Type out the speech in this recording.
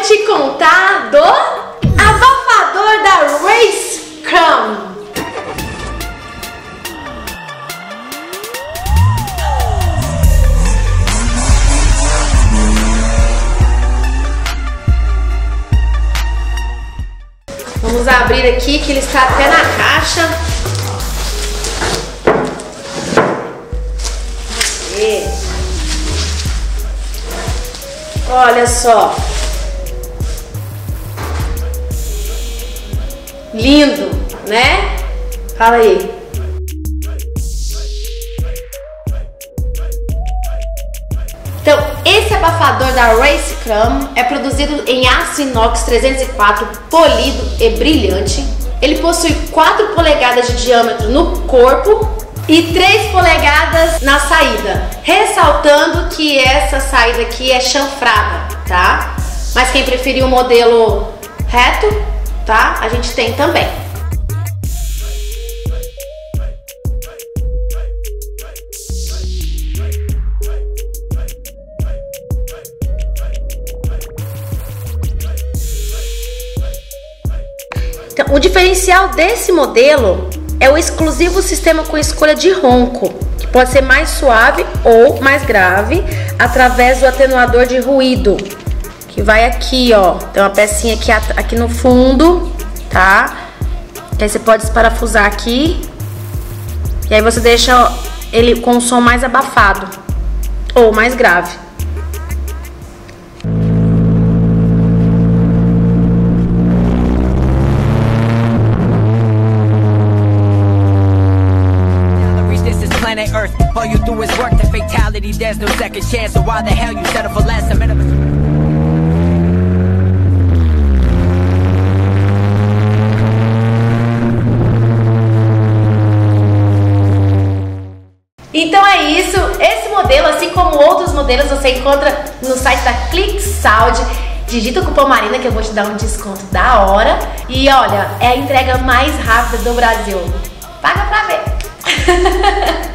te contar do abafador da Race Crumb. Vamos abrir aqui que ele está até na caixa. Olha só. Lindo, né? Fala aí. Então, esse abafador da Race Crumb é produzido em aço inox 304 polido e brilhante. Ele possui 4 polegadas de diâmetro no corpo e 3 polegadas na saída, ressaltando que essa saída aqui é chanfrada, tá? Mas quem preferir o modelo reto, tá? A gente tem também. Então, o diferencial desse modelo é o exclusivo sistema com escolha de ronco, que pode ser mais suave ou mais grave através do atenuador de ruído, que vai aqui, ó. Tem uma pecinha aqui no fundo, tá? Que aí você pode desparafusar aqui e aí você deixa ele com um som mais abafado ou mais grave. Earth, all you do is work the fatality, there's no second chance, so why the hell you settle for less? Então é isso, esse modelo, assim como outros modelos, você encontra no site da ClickSound. Digita o cupom Marina que eu vou te dar um desconto da hora. E olha, é a entrega mais rápida do Brasil. Paga pra ver!